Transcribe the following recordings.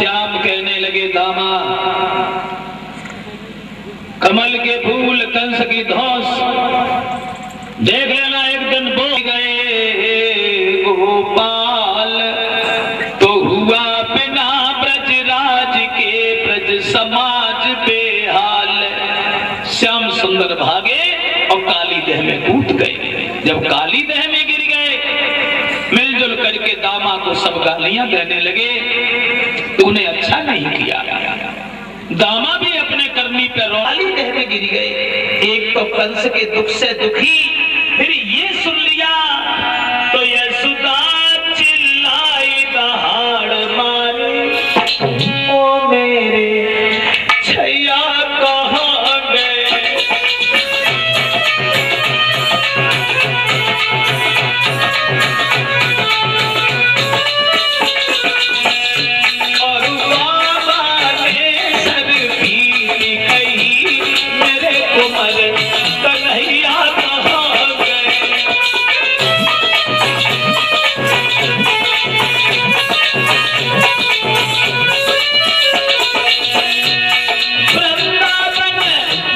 श्याम कहने लगे दामा, कमल के फूल कंस की धौंस देख लेना, एक दिन बो गए गोपाल, तो हुआ बिना ब्रजराज के ब्रज समाज बेहाल। श्याम सुंदर भागे और काली देह में कूद गए। जब काली देह में गिर गए, मिलजुल करके दामा को सब गालियां देने लगे, तूने अच्छा नहीं किया। दामा भी अपने करनी पर काली देह में गिर गए। एक तो कंस के दुख से दुखी, फिर ये सुन लिया तो यशोदा चिल्लाई दहाड़ मारी, ओ मेरे छैया कहाँ गए। और बाबा ने सर पीट गई, मेरे कुंवर कन्हैया कहाँ गए। वृंदावन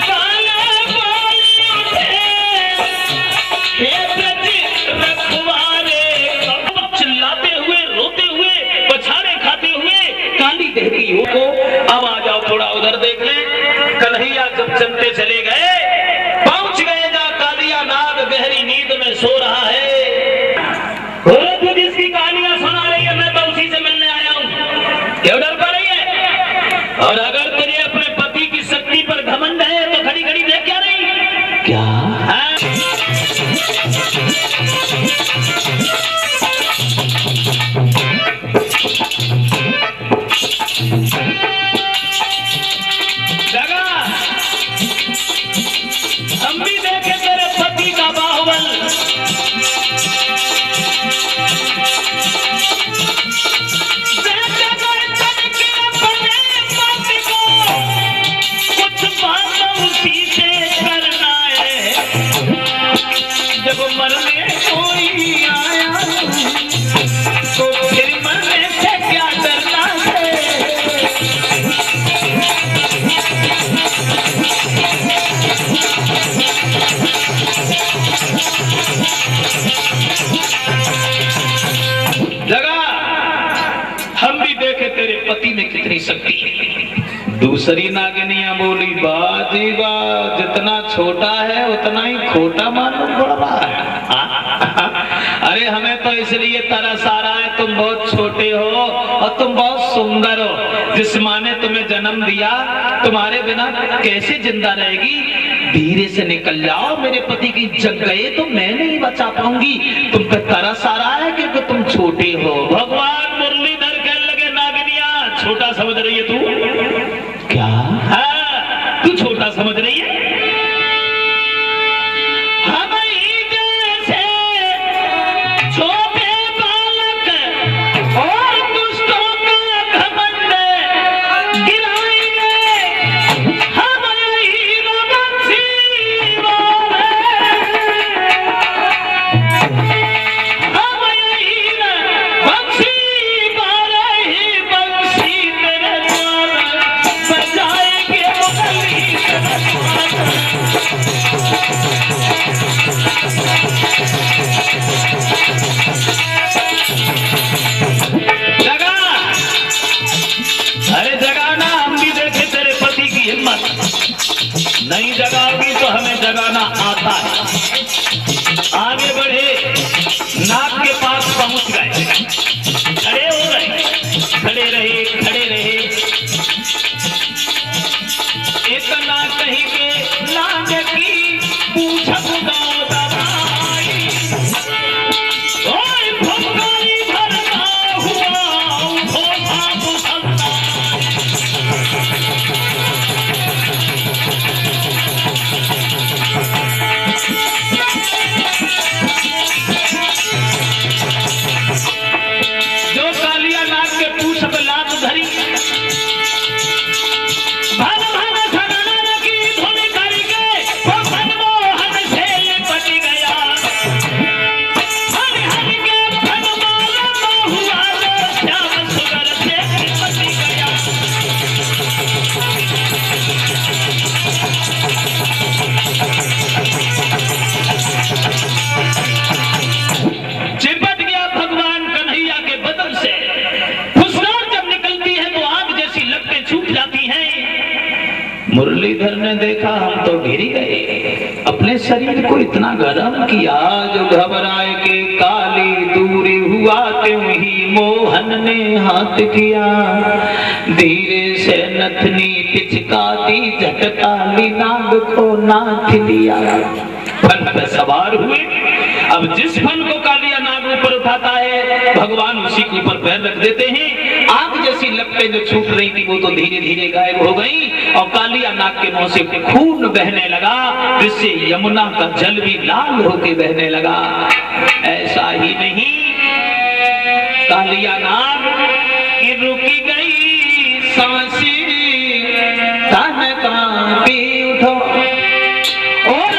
वाले बोल उठे, हे ब्रज रखवारे, चिल्लाते हुए, रोते हुए, पछाड़े खाते हुए काली देह की हो को, अब आ जाओ थोड़ा उधर देख ले। कन्हैया जब चलते चले गए, पहुंच गए जहाँ कालिया नाग गहरी नींद में सो रहा है। बोलो तू जिसकी कहानियां सुना रही है, मैं तो उसी से मिलने आया हूँ, क्यों डर पा रही है? और अगर तुझे अपने पति की शक्ति पर घमंड है तो खड़ी खड़ी देख क्या रही? क्या जगह हम भी देखे तेरे पति का बाहुबल। कुछ बात उसी से करना है, जब मरने कोई आया तो फिर मरने से क्या डरना है। जगह हम भी देखे तेरे पति में कितनी शक्ति है। दूसरी नागिनियां बोली, बाजी वाह, जितना छोटा है उतना ही खोटा मालूम पड़ रहा है। अरे हमें तो इसलिए तरस आ रहा है, तुम बहुत छोटे हो और तुम बहुत सुंदर हो। जिस माँ ने तुम्हें जन्म दिया, तुम्हारे बिना कैसे जिंदा रहेगी। धीरे से निकल जाओ, मेरे पति की जग गए तो मैं नहीं बचा पाऊंगी। तुम पे तरस आ रहा है क्योंकि तुम छोटे हो। भगवान मुरलीधर कहने लगे, नागिनियां छोटा समझ रही है तू? क्या? हाँ, तू छोटा समझ रही है? छोटे बालक और दुष्टों का घमंड गिराएंगे हम, यही बंसी वाले, हम यही बंसी वाले ही बंसी तेरे द्वारा बजाएंगे। अरे जगाना, हम भी देखे तेरे पति की हिम्मत। नहीं जगाओगी तो हमें जगाना आता है। आगे बढ़े, नाग के पास पहुंच गए, खड़े हो गए, खड़े रहे, खड़े रहे। इतना कहीं के नाग की पूछ दबाई, ओए भंगारी भरना हुआ उठोता मुसल्ला। जो कालिया नाग के पूछ पे लात धरी, मुरलीधर ने देखा हम तो गिर गए, अपने शरीर को इतना गर्म किया जो घबराए के काली दूरी हुआ, त्यों ही मोहन ने हाथ किया, धीरे से नथनी पिचका दी, झटकाली नाग को नाथ लिया। फन पे सवार हुए। अब जिस फन को कालिया नाग ऊपर उठाता है भगवान उसी के ऊपर पैर रख देते हैं। आग जैसी लपटें जो छूट रही थी वो तो धीरे धीरे गायब हो गई और कालिया नाग के मुंह से खून बहने लगा, जिससे यमुना का जल भी लाल होके बहने लगा। ऐसा ही नहीं, कालिया नाग की रुकी गई सांसें, तन कांपी उठो और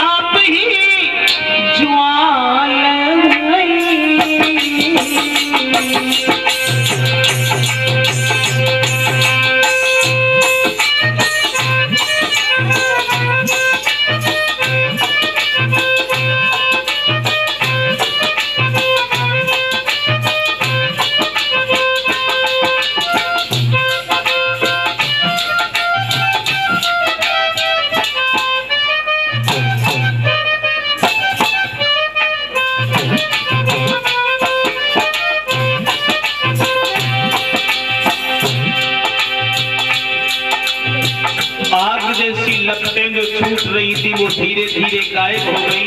आप ही ज्वाल लपटें जो छूट रही थी वो धीरे धीरे गायब हो गई।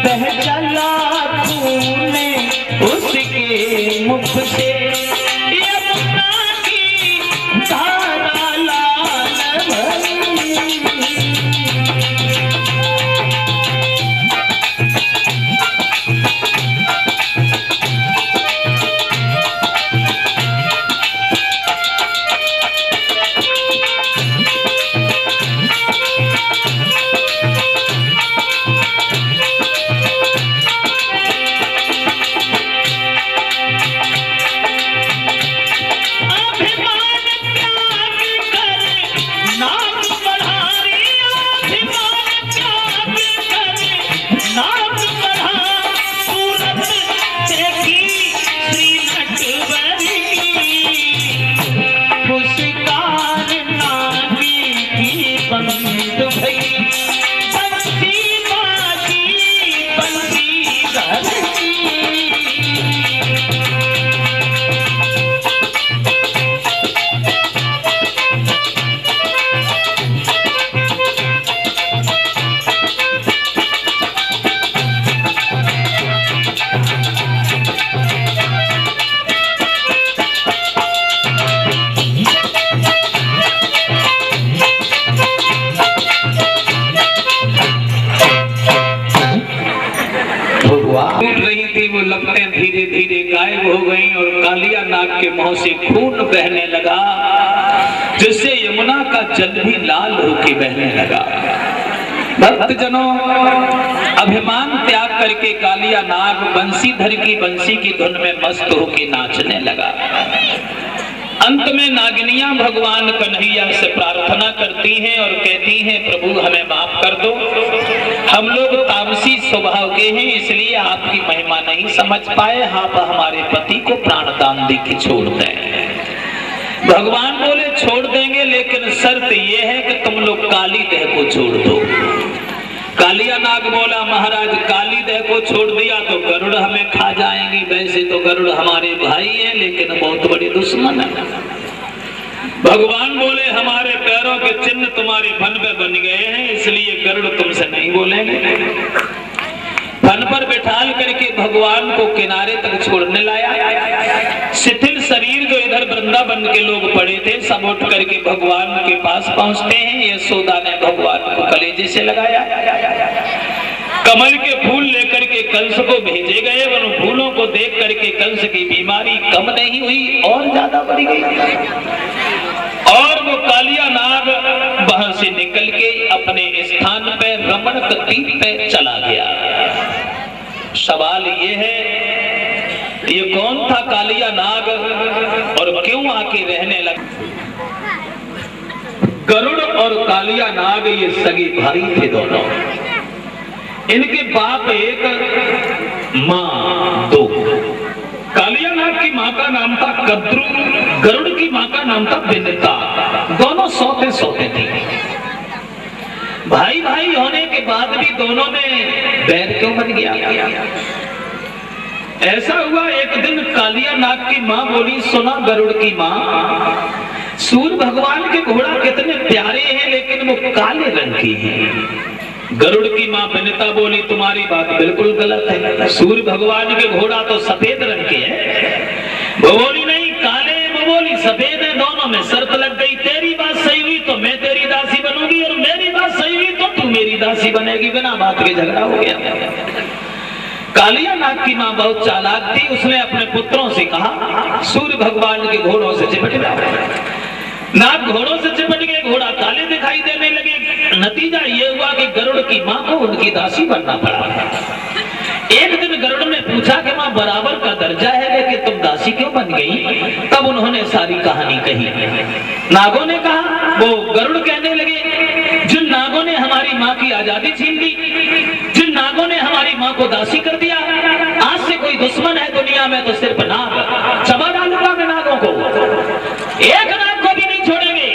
बह चला तूने उसके मुख से लपटें धीरे धीरे गायब हो गईं और कालिया नाग के मुंह से खून बहने लगा, जिससे यमुना का जल भी लाल होके बहने लगा। भक्तजनों, अभिमान त्याग करके कालिया नाग बंसीधर की बंसी की धुन में मस्त होके नाचने लगा। अंत में नागिनियां भगवान कन्हैया से प्रार्थना करती हैं और कहती हैं, प्रभु हमें माफ कर दो, हम लोग तामसी स्वभाव के हैं, इसलिए आपकी महिमा नहीं समझ पाए, आप हमारे पति को प्राणदान दे के छोड़ दें। भगवान बोले छोड़ देंगे, लेकिन शर्त यह है कि तुम लोग काली देह को छोड़ दो। कालिया नाग बोला, महाराज काली देह को छोड़ दिया तो गरुड़ हमें खा जाएंगी, वैसे तो गरुड़ हमारे भाई हैं लेकिन बहुत बड़े दुश्मन है। भगवान बोले, हमारे पैरों के चिन्ह तुम्हारे फन पे बन गए हैं, इसलिए गरुड़ तुमसे नहीं बोलेंगे। फन पर बिठाल करके भगवान को किनारे तक छोड़ने लाया। शिथिल शरीर जो इधर वृंदावन के लोग पड़े थे सब उठ करके भगवान के पास पहुंचते हैं। यशोदा ने भगवान को कलेजे से लगाया। कमल के फूल लेकर के कंस को भेजे गए, उन फूलों को देख करके कंस की बीमारी कम नहीं हुई और ज्यादा बढ़ गई और वो कालिया नाग वहां से निकल के अपने स्थान पे रमणक द्वीप पे चला गया। सवाल ये है ये कौन था कालिया नाग और क्यों आके रहने लगा? गरुड़ और कालिया नाग ये सगे भाई थे दोनों। इनके बाप एक, मां दो। कालिया नाग की मां का नाम था कद्रू, गरुड़ की मां का नाम था बिनता। दोनों सौते सौते थे। भाई भाई होने के बाद भी दोनों में बैर क्यों बन गया? ऐसा हुआ एक दिन कालिया नाग की मां बोली, सुना गरुड़ की मां, सूर्य भगवान के घोड़ा कितने प्यारे हैं लेकिन वो काले रंग की हैं। गरुड़ की मां बिनता बोली, तुम्हारी बात बिल्कुल गलत है, सूर्य भगवान के घोड़ा तो सफेद रंग के हैं। वो बोली नहीं काले, वो बोली सफेद है, दोनों में शर्त लग गई। तेरी बात सही हुई तो मैं तेरी दासी बनूंगी और मेरी बात सही हुई तो तू मेरी दासी बनेगी। बिना बात के झगड़ा हो गया। कालिया नाग की मां बहुत चालाक थी, उसने अपने पुत्रों से कहा सूर्य भगवान के घोड़ों से चिपट जाओ। नाग घोड़ों से चिपट गए, घोड़ा काले दिखाई देने लगे। नतीजा ये हुआ कि गरुड़ की मां को उनकी दासी बनना पड़ा। एक दिन गरुड़ ने पूछा कि मां बराबर का दर्जा है लेकिन तुम दासी क्यों बन गई? तब उन्होंने सारी कहानी कही। नागों ने कहा, वो गरुड़ कहने लगे, जिन नागों ने हमारी मां की आजादी छीन ली, जिन नागों ने हमारी मां को दासी कर दिया, आज से कोई दुश्मन है दुनिया में तो सिर्फ नाग। चबा डालूंगा मैं नागों को, एक नाग को भी नहीं छोड़ेंगे।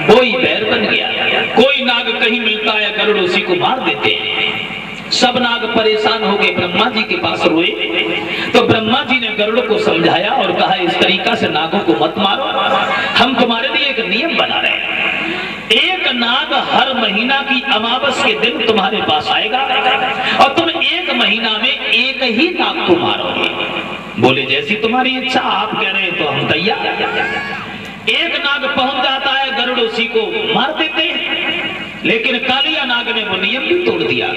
कोई बैर बन गया। कोई नाग कहीं मिलता है गरुड़ उसी को मार देते हैं। सब नाग परेशान हो गए, ब्रह्मा जी के पास रोए। तो ब्रह्मा जी ने गरुड़ को समझाया और कहा, इस तरीका से नागों को मत मारो, हम तुम्हारे लिए एक नियम बना रहे हैं। एक नाग हर महीना की अमावस के दिन तुम्हारे पास आएगा और तुम एक महीना में एक ही नाग को मारोगे। बोले जैसी तुम्हारी इच्छा, आप कह रहे हैं तो हम तैयार। एक नाग पहुंच जाता है, गरुड़ उसी को मार देते हैं। लेकिन कालिया नाग ने वो नियम भी तोड़ दिया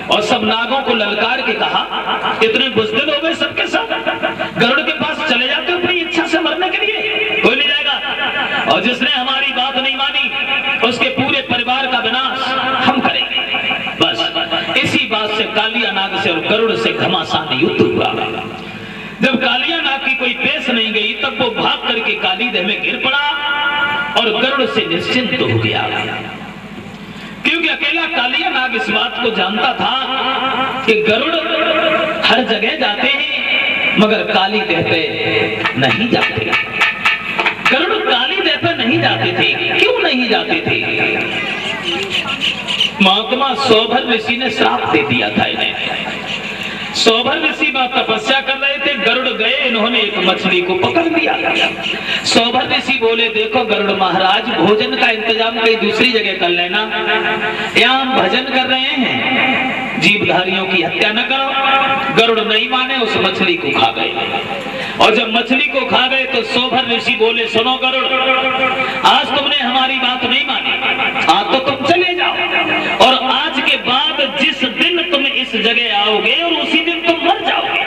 और सब नागों को ललकार के कहा, इतने बुज़दिल हो गए सबके सब, गरुड़ के पास चले जाते अपनी इच्छा से मरने के लिए, कोई ले जाएगा। और जिसने हमारी बात नहीं मानी उसके पूरे परिवार का विनाश हम करेंगे। बस इसी बात से कालिया नाग से और गरुड़ से घमासान युद्ध हुआ। जब कालिया नाग की कोई पेश नहीं गई तब वो भाग करके काली देह में गिर पड़ा और गरुड़ से निश्चिंत हो गया। क्योंकि अकेला कालिया नाग इस बात को जानता था कि गरुड़ हर जगह जाते हैं मगर काली देह पे नहीं जाते। गरुड़ काली देह पे नहीं जाते थे। क्यों नहीं जाते थे? महात्मा सौभर ऋषि ने श्राप दे दिया था इन्हें। सौभर ऋषि तपस्या कर रहे थे, गरुड़ गए, इन्होंने एक मछली को पकड़ लिया। सौभर ऋषि बोले, देखो गरुड़ महाराज, भोजन का इंतजाम कहीं दूसरी जगह कर लेना, यहाँ हम भजन कर रहे हैं, जीवधारियों की हत्या न करो। गरुड़ नहीं माने, उस मछली को खा गए। और जब मछली को खा गए तो सौभर ऋषि बोले, सुनो गरुड़, आज तुमने हमारी बात नहीं मानी, आज तो तुम चले जाओ और आज के बाद जिस दिन तुम इस जगह आओगे और उसी दिन तुम मर जाओगे।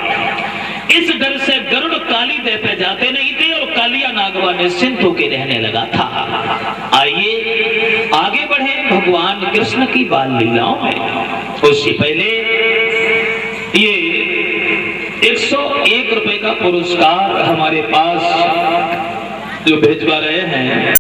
इस डर से गरुड़ काली देह पे जाते नहीं थे और कालिया नागवा निश्चिंत होकर रहने लगा था। आइए आगे बढ़े भगवान कृष्ण की बाल लीलाओं में। उससे पहले ये 101 रुपए का पुरस्कार हमारे पास जो भेजवा रहे हैं